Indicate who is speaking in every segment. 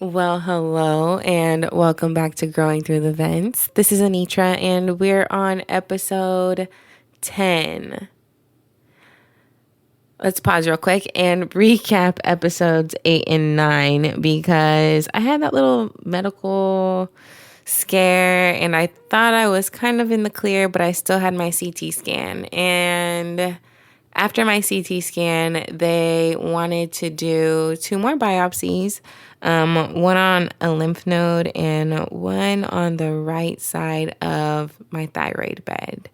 Speaker 1: Well, hello, and welcome back to Growing Through the Vents. This is Anitra, and we're on episode 10. Let's pause real quick and recap episodes 8 and 9 because I had that little medical scare and I thought I was kind of in the clear, but I still had my CT scan. And after my CT scan, they wanted to do 2 more biopsies, one on a lymph node and one on the right side of my thyroid bed.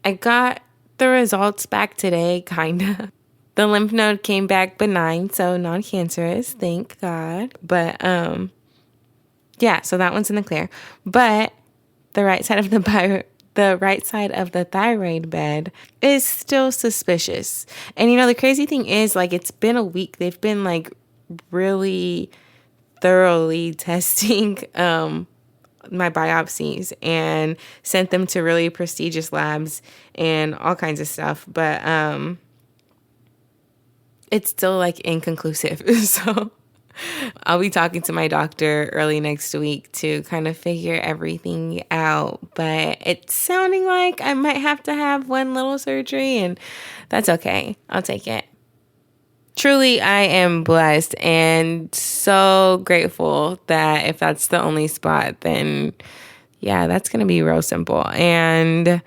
Speaker 1: I got the results back today, kind of. The lymph node came back benign, so non-cancerous, thank God. But yeah, so that one's in the clear. But the right side of the right side of the thyroid bed is still suspicious. And the crazy thing is, like, it's been a week. They've been like really thoroughly testing my biopsies and sent them to really prestigious labs and all kinds of stuff. But it's still like inconclusive. So I'll be talking to my doctor early next week to kind of figure everything out. But it's sounding like I might have to have one little surgery, and that's okay. I'll take it. Truly, I am blessed and so grateful that if that's the only spot, then yeah, that's going to be real simple. And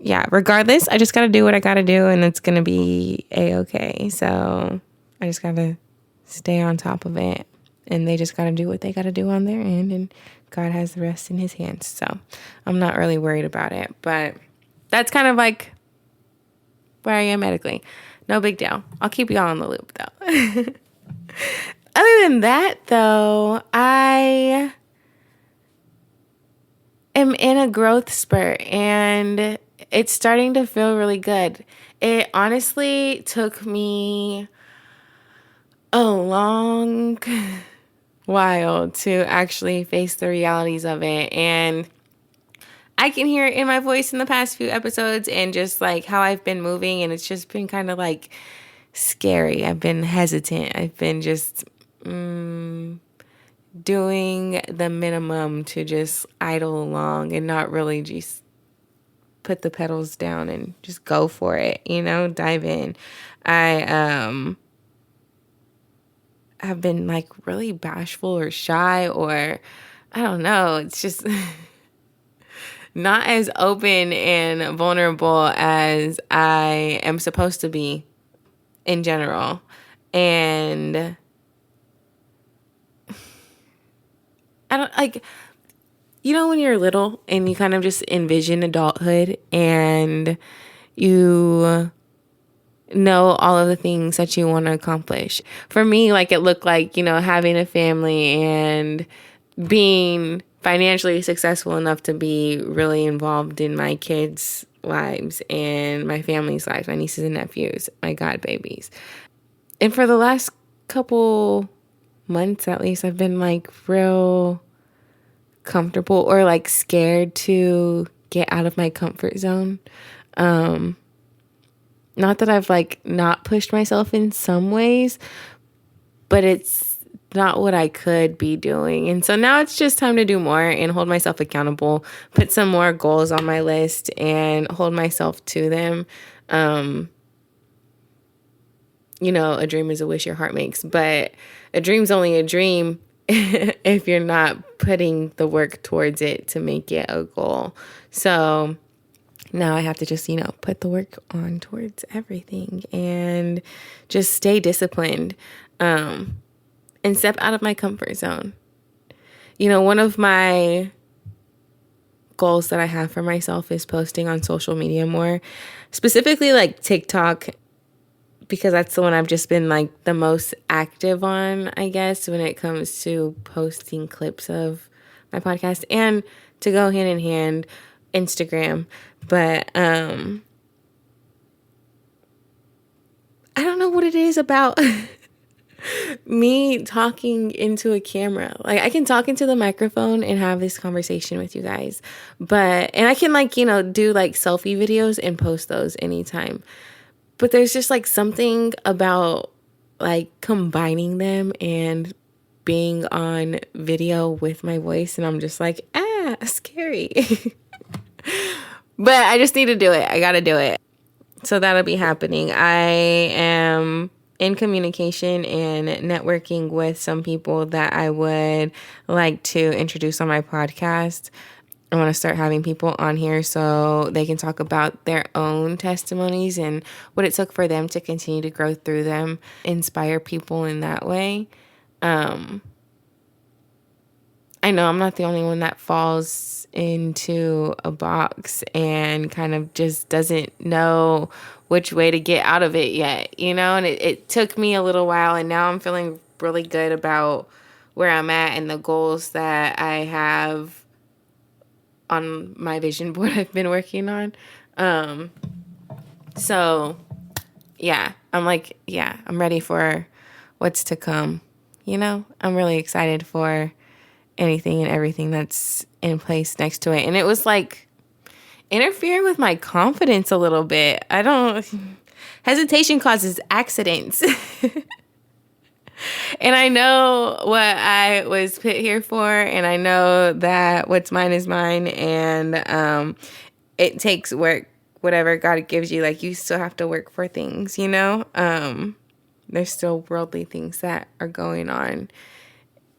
Speaker 1: yeah, regardless, I just got to do what I got to do, and it's going to be A-okay. So I just got to stay on top of it, and they just got to do what they got to do on their end, and God has the rest in his hands. So I'm not really worried about it, but that's kind of like where I am medically. No big deal. I'll keep you all in the loop, though. Other than that, though, I am in a growth spurt, and it's starting to feel really good. It honestly took me a long while to actually face the realities of it. And I can hear it in my voice in the past few episodes and just like how I've been moving. And it's just been kind of like scary. I've been hesitant. I've been just doing the minimum to just idle along and not really just put the pedals down and just go for it, dive in. I have been like really bashful or shy, or I don't know. It's just not as open and vulnerable as I am supposed to be in general. And I don't like, when you're little and you kind of just envision adulthood and you know all of the things that you want to accomplish. For me, like, it looked like, having a family and being financially successful enough to be really involved in my kids' lives and my family's lives, my nieces and nephews, my god babies. And for the last couple months, at least, I've been like real comfortable or like scared to get out of my comfort zone. Not that I've like not pushed myself in some ways, but it's not what I could be doing. And so now it's just time to do more and hold myself accountable, put some more goals on my list and hold myself to them. A dream is a wish your heart makes, but a dream's only a dream if you're not putting the work towards it to make it a goal. So now I have to just, put the work on towards everything and just stay disciplined and step out of my comfort zone. One of my goals that I have for myself is posting on social media more, specifically like TikTok, because that's the one I've just been like the most active on, I guess, when it comes to posting clips of my podcast, and to go hand in hand, Instagram. But I don't know what it is about me talking into a camera. Like, I can talk into the microphone and have this conversation with you guys, and I can do like selfie videos and post those anytime. But there's just like something about like combining them and being on video with my voice, and I'm just like, scary. But I just need to do it. I got to do it. So that'll be happening. I am in communication and networking with some people that I would like to introduce on my podcast. I want to start having people on here so they can talk about their own testimonies and what it took for them to continue to grow through them, inspire people in that way. I know I'm not the only one that falls into a box and kind of just doesn't know which way to get out of it yet, and it took me a little while, and now I'm feeling really good about where I'm at and the goals that I have on my vision board I've been working on. So yeah, I'm ready for what's to come. I'm really excited for anything and everything that's in place next to it. And it was like interfering with my confidence a little bit. Hesitation causes accidents. And I know what I was put here for, and I know that what's mine is mine, and it takes work, whatever God gives you. Like, you still have to work for things, there's still worldly things that are going on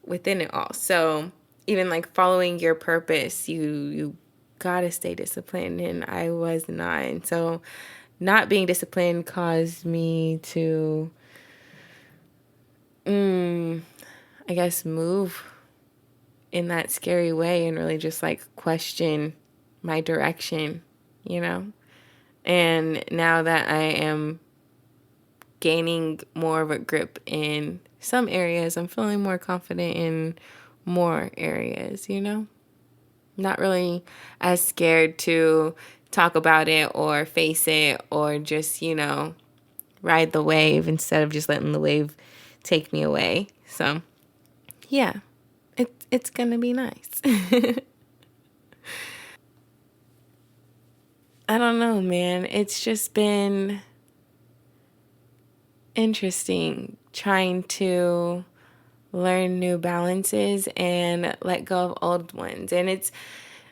Speaker 1: within it all. So even like following your purpose, you gotta stay disciplined, and I was not. And so not being disciplined caused me to I guess move in that scary way and really just like question my direction, And now that I am gaining more of a grip in some areas, I'm feeling more confident in more areas, Not really as scared to talk about it or face it or just, ride the wave instead of just letting the wave take me away. So, yeah, it's going to be nice. I don't know, man. It's just been interesting trying to learn new balances and let go of old ones. And it's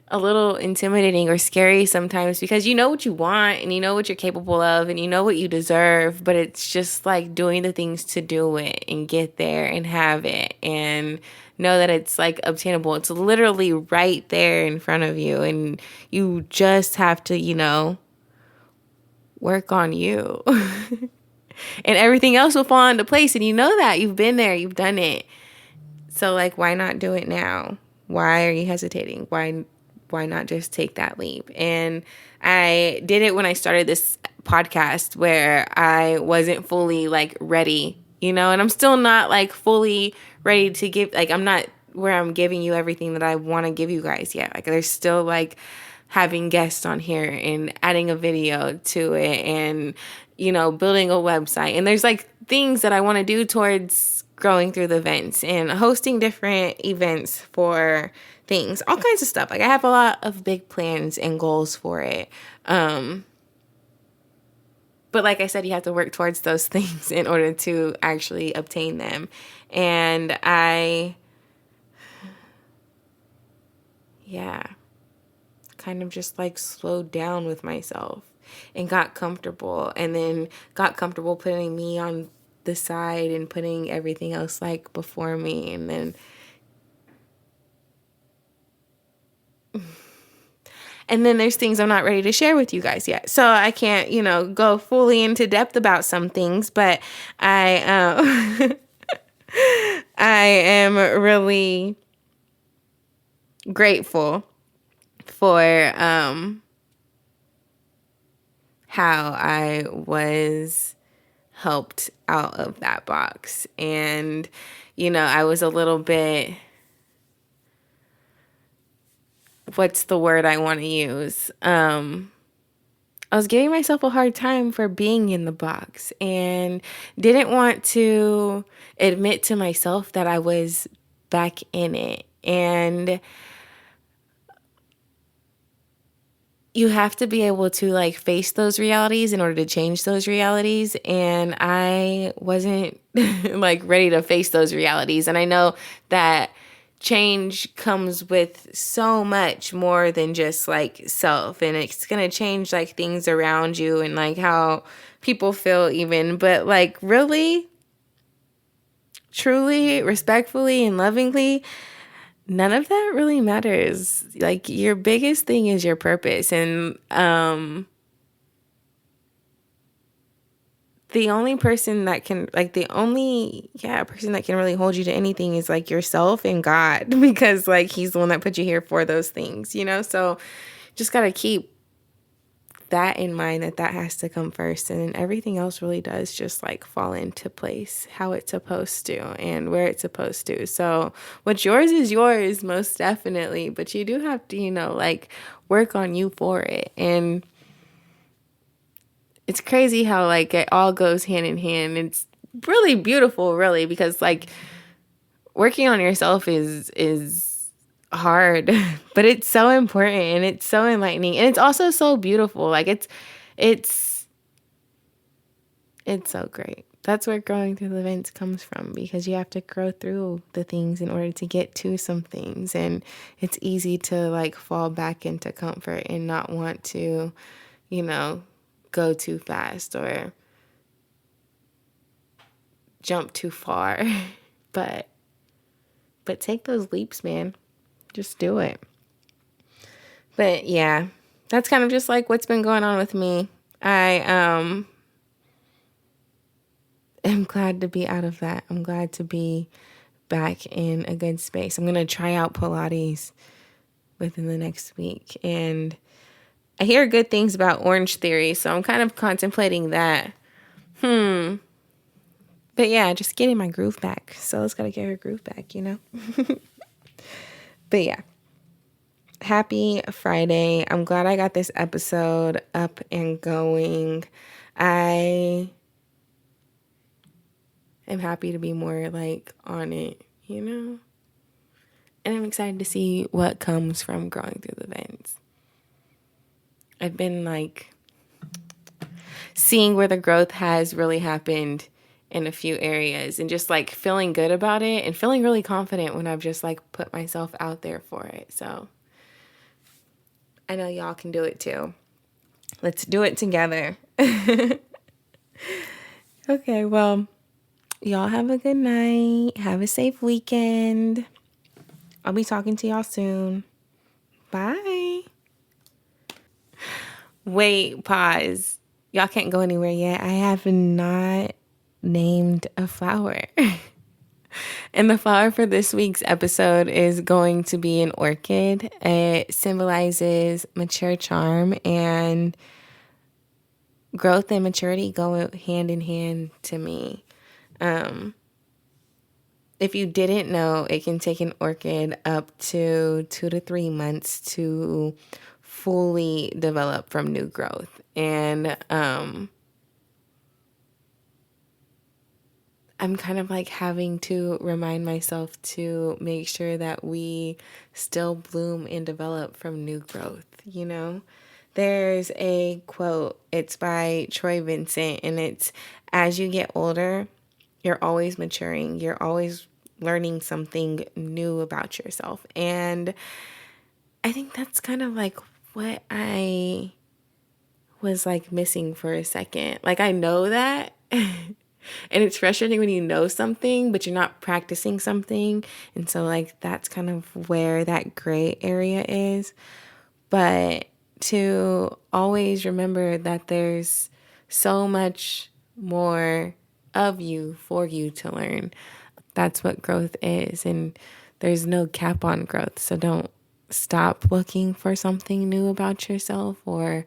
Speaker 1: a little intimidating or scary sometimes because you know what you want and you know what you're capable of and you know what you deserve, but it's just like doing the things to do it and get there and have it and know that it's like obtainable. It's literally right there in front of you, and you just have to, work on you. And everything else will fall into place, and you know that. You've been there, you've done it. So like, why not do it now? Why are you hesitating? Why not just take that leap? And I did it when I started this podcast where I wasn't fully like ready, and I'm still not like fully ready to give, like, I'm not where I'm giving you everything that I want to give you guys yet. Like, there's still like having guests on here and adding a video to it and, building a website. And there's like things that I want to do towards growing through the events and hosting different events for things, all kinds of stuff. Like, I have a lot of big plans and goals for it. But like I said, you have to work towards those things in order to actually obtain them. And kind of just like slowed down with myself and got comfortable, and then got comfortable putting me on the side and putting everything else like before me. And then there's things I'm not ready to share with you guys yet. So I can't, go fully into depth about some things, but I am really grateful for how I was helped out of that box. And, I was a little bit, what's the word I want to use? I was giving myself a hard time for being in the box and didn't want to admit to myself that I was back in it. And you have to be able to like face those realities in order to change those realities. And I wasn't like ready to face those realities. And I know that change comes with so much more than just like self, and it's going to change like things around you and like how people feel even. But like really, truly, respectfully, and lovingly, none of that really matters. Like your biggest thing is your purpose. And the only person that can like the only person that can really hold you to anything is like yourself and God, because like he's the one that put you here for those things, you know? So just got to keep that in mind, that has to come first, and then everything else really does just like fall into place how it's supposed to and where it's supposed to. So what's yours is yours, most definitely, but you do have to, like work on you for it. And it's crazy how like it all goes hand in hand. It's really beautiful, really, because like working on yourself is hard, but it's so important and it's so enlightening, and it's also so beautiful. Like it's so great. That's where growing through the vents comes from, because you have to grow through the things in order to get to some things. And it's easy to like fall back into comfort and not want to, go too fast or jump too far. but take those leaps, man. Just do it. But yeah, that's kind of just like what's been going on with me. I am glad to be out of that. I'm glad to be back in a good space. I'm going to try out Pilates within the next week. And I hear good things about Orange Theory, so I'm kind of contemplating that. But yeah, just getting my groove back. So's got to get her groove back, But yeah. Happy Friday. I'm glad I got this episode up and going. I am happy to be more like on it, And I'm excited to see what comes from growing through the vents. I've been like seeing where the growth has really happened in a few areas, and just like feeling good about it and feeling really confident when I've just like put myself out there for it. So I know y'all can do it too. Let's do it together. Okay, well, y'all have a good night. Have a safe weekend. I'll be talking to y'all soon. Bye. Wait, pause. Y'all can't go anywhere yet. I have not named a flower. And the flower for this week's episode is going to be an orchid. It symbolizes mature charm, and growth and maturity go hand in hand to me. If you didn't know, it can take an orchid up to 2 to 3 months to fully develop from new growth. And I'm kind of like having to remind myself to make sure that we still bloom and develop from new growth, There's a quote, it's by Troy Vincent, and it's, as you get older, you're always maturing. You're always learning something new about yourself. And I think that's kind of like what I was like missing for a second. Like I know that. And it's frustrating when you know something, but you're not practicing something. And so like that's kind of where that gray area is. But to always remember that there's so much more of you for you to learn. That's what growth is. And there's no cap on growth. So don't stop looking for something new about yourself, or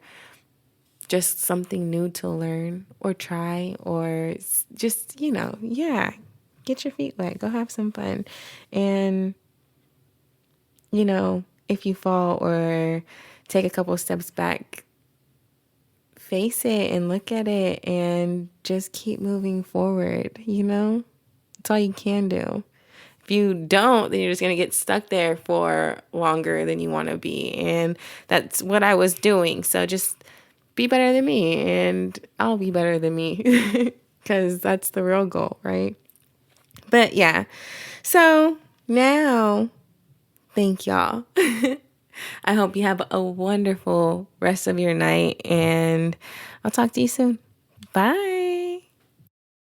Speaker 1: just something new to learn or try, or just, get your feet wet, go have some fun. And, if you fall or take a couple steps back, face it and look at it and just keep moving forward, That's all you can do. if you don't, then you're just going to get stuck there for longer than you want to be. And that's what I was doing. So just be better than me and I'll be better than me because that's the real goal, right? But yeah, so now thank y'all. I hope you have a wonderful rest of your night and I'll talk to you soon. Bye.